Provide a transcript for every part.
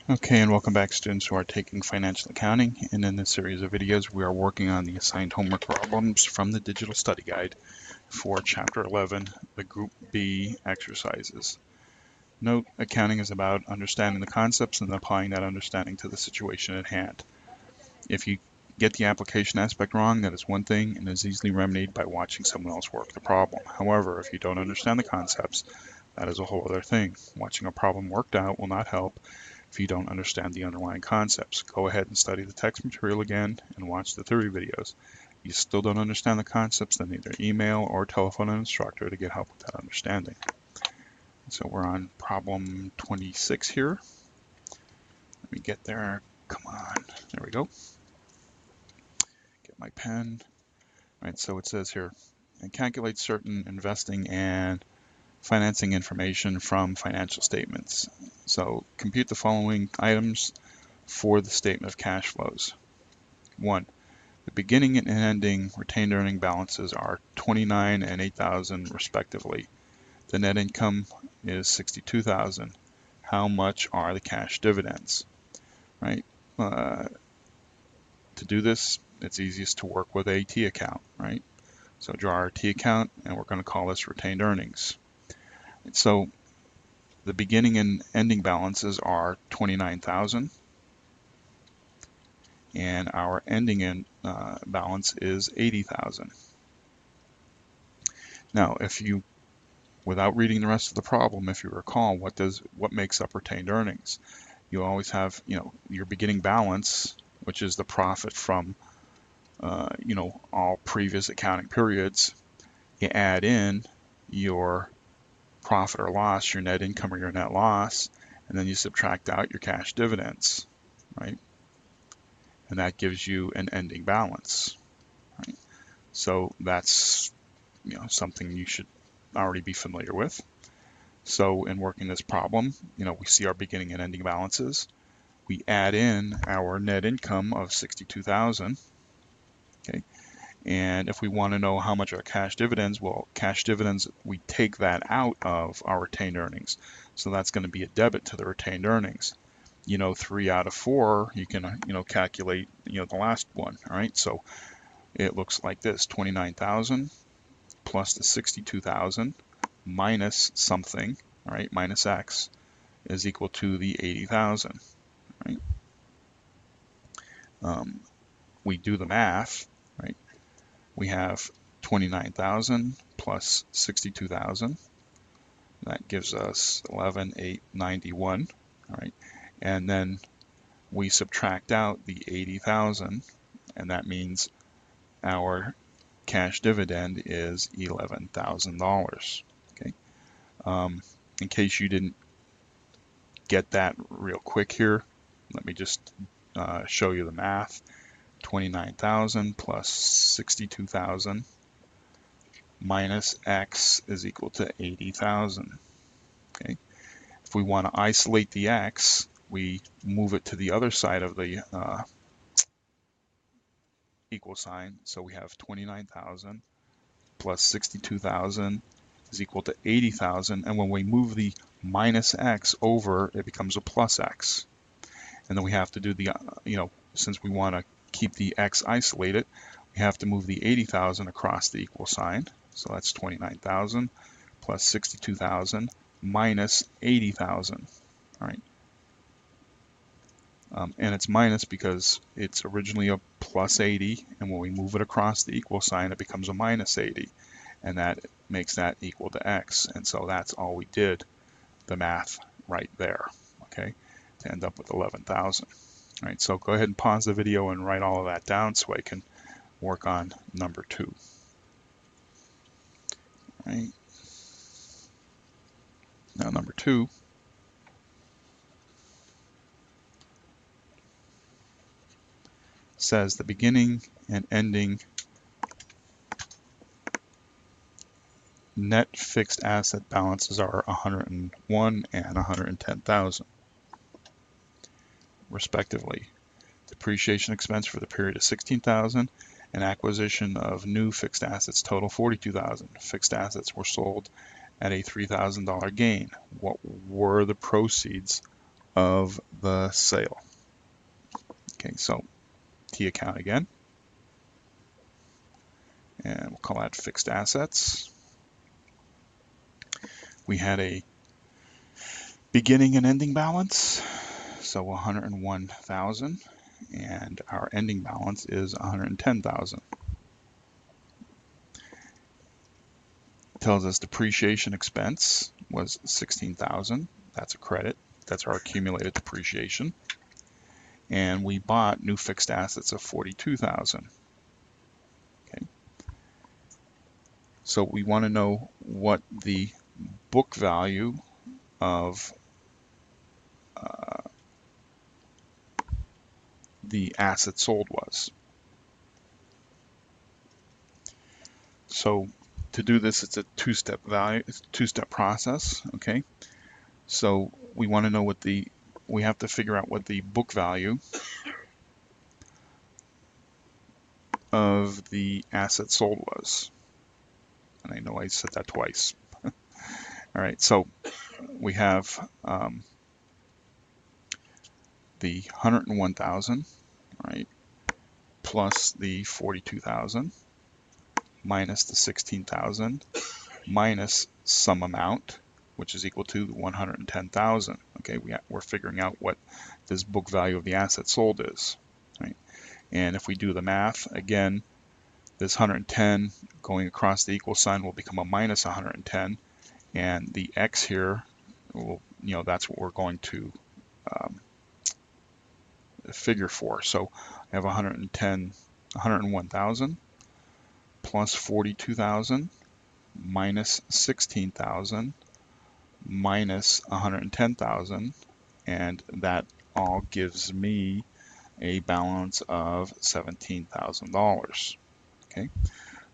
Okay, and welcome back, students who are taking financial accounting. And in this series of videos, we are working on the assigned homework problems from the digital study guide for Chapter 11, the Group B exercises. Note, accounting is about understanding the concepts and applying that understanding to the situation at hand. If you get the application aspect wrong, that is one thing and is easily remedied by watching someone else work the problem. However, if you don't understand the concepts, that is a whole other thing. Watching a problem worked out will not help if you don't understand the underlying concepts. Go ahead and study the text material again and watch the theory videos. If you still don't understand the concepts, then either email or telephone an instructor to get help with that understanding. So we're on problem 26 here. Let me get there. Come on. There we go. Get my pen. All right, so it says here, and calculate certain investing and financing information from financial statements. So compute the following items for the statement of cash flows. 1. The beginning and ending retained earning balances are $29,000 and $8,000 respectively. The net income is $62,000. How much are the cash dividends? Right? To do this, it's easiest to work with a T account, right? So draw our T account, and we're going to call this retained earnings. So the beginning and ending balances are $29,000, and our ending balance is $80,000. Now, if you, without reading the rest of the problem, if you recall, what makes up retained earnings? You always have, your beginning balance, which is the profit from, all previous accounting periods. You add in your profit or loss, your net income or your net loss, and then you subtract out your cash dividends, right? And that gives you an ending balance, right? So that's, something you should already be familiar with. So in working this problem, we see our beginning and ending balances. We add in our net income of $62,000, okay? And if we want to know how much our cash dividends, well, cash dividends, we take that out of our retained earnings. So that's going to be a debit to the retained earnings. 3 out of 4, you can, calculate, the last one, all right? So it looks like this, 29,000 plus the 62,000 minus something, all right, minus X is equal to the 80,000, right? We do the math, right? We have 29,000 plus 62,000. That gives us 11,891, all right? And then we subtract out the 80,000, and that means our cash dividend is $11,000, okay? In case you didn't get that real quick here, let me just show you the math. 29,000 plus 62,000 minus X is equal to 80,000. Okay. If we want to isolate the X, we move it to the other side of the equal sign. So we have 29,000 plus 62,000 is equal to 80,000. And when we move the minus X over, it becomes a plus X. And then we have to do the, since we want to keep the X isolated, we have to move the 80,000 across the equal sign. So that's 29,000 plus 62,000 minus 80,000, all right? And it's minus because it's originally a plus 80, and when we move it across the equal sign, it becomes a minus 80, and that makes that equal to X. And so that's all we did, the math right there, okay, to end up with 11,000. All right, so go ahead and pause the video and write all of that down so I can work on number 2. All right. Now number 2. Says the beginning and ending net fixed asset balances are 101 and 110,000 respectively. Depreciation expense for the period is 16,000 and acquisition of new fixed assets total 42,000. Fixed assets were sold at a $3,000 gain. What were the proceeds of the sale. Okay, so T account again, and we'll call that fixed assets. We had a beginning and ending balance, so 101,000, and our ending balance is 110,000. Tells us depreciation expense was 16,000. That's a credit. That's our accumulated depreciation. And we bought new fixed assets of 42,000. Okay. So we want to know what the book value of the asset sold was. So to do this, it's a two-step process. Okay. So we want to know what we have to figure out what the book value of the asset sold was. And I know I said that twice. All right, so we have the 101,000, right, plus the 42,000, minus the 16,000, minus some amount, which is equal to 110,000. Okay, we're figuring out what this book value of the asset sold is, right? And if we do the math, again, this 110 going across the equal sign will become a minus 110, and the X here will, that's what we're going to figure for. So I have 101,000 plus 42,000 minus 16,000 minus 110,000, and that all gives me a balance of $17,000. Okay,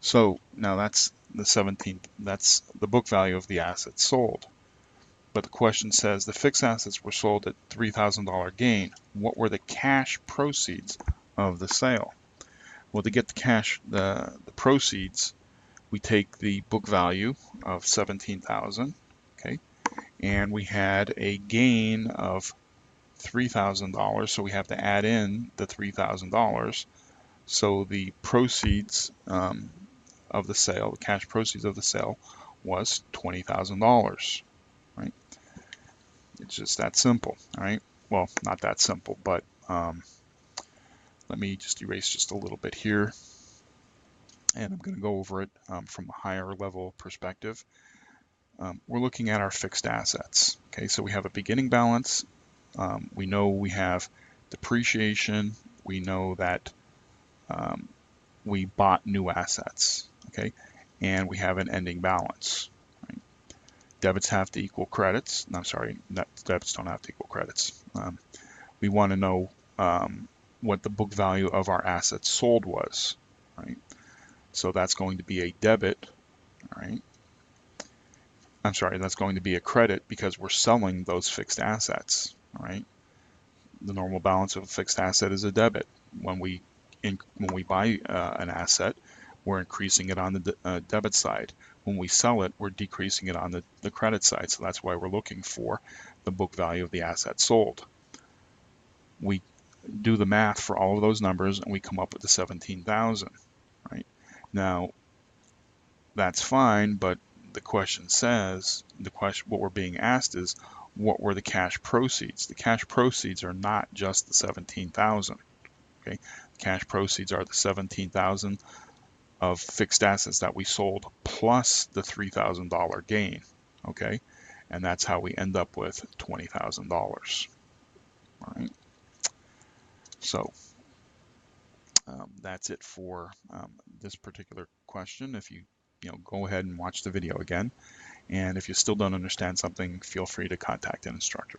so now that's the book value of the assets sold. But the question says the fixed assets were sold at $3,000 gain. What were the cash proceeds of the sale? Well, to get the proceeds, we take the book value of 17,000, okay, and we had a gain of $3,000, so we have to add in the $3,000. So the proceeds of the sale, the cash proceeds of the sale, was $20,000, right? It's just that simple, all right? Well, not that simple, but let me just erase just a little bit here, and I'm going to go over it from a higher level perspective. We're looking at our fixed assets. Okay, so we have a beginning balance. We know we have depreciation. We know that we bought new assets. Okay, and we have an ending balance. Right? Debits have to equal credits. No, I'm sorry, debits don't have to equal credits. We want to know what the book value of our assets sold was. Right, so that's going to be a debit. All right. I'm sorry, that's going to be a credit because we're selling those fixed assets, all right? The normal balance of a fixed asset is a debit. When we buy an asset, we're increasing it on the debit side. When we sell it, we're decreasing it on the credit side. So that's why we're looking for the book value of the asset sold. We do the math for all of those numbers and we come up with the 17,000, right? Now, that's fine, but the question says, what we're being asked is, what were the cash proceeds? The cash proceeds are not just the 17,000. Okay, the cash proceeds are the 17,000 of fixed assets that we sold plus the $3,000 gain. Okay, and that's how we end up with $20,000. All right. So that's it for this particular question. If you go ahead and watch the video again. And if you still don't understand something, feel free to contact an instructor.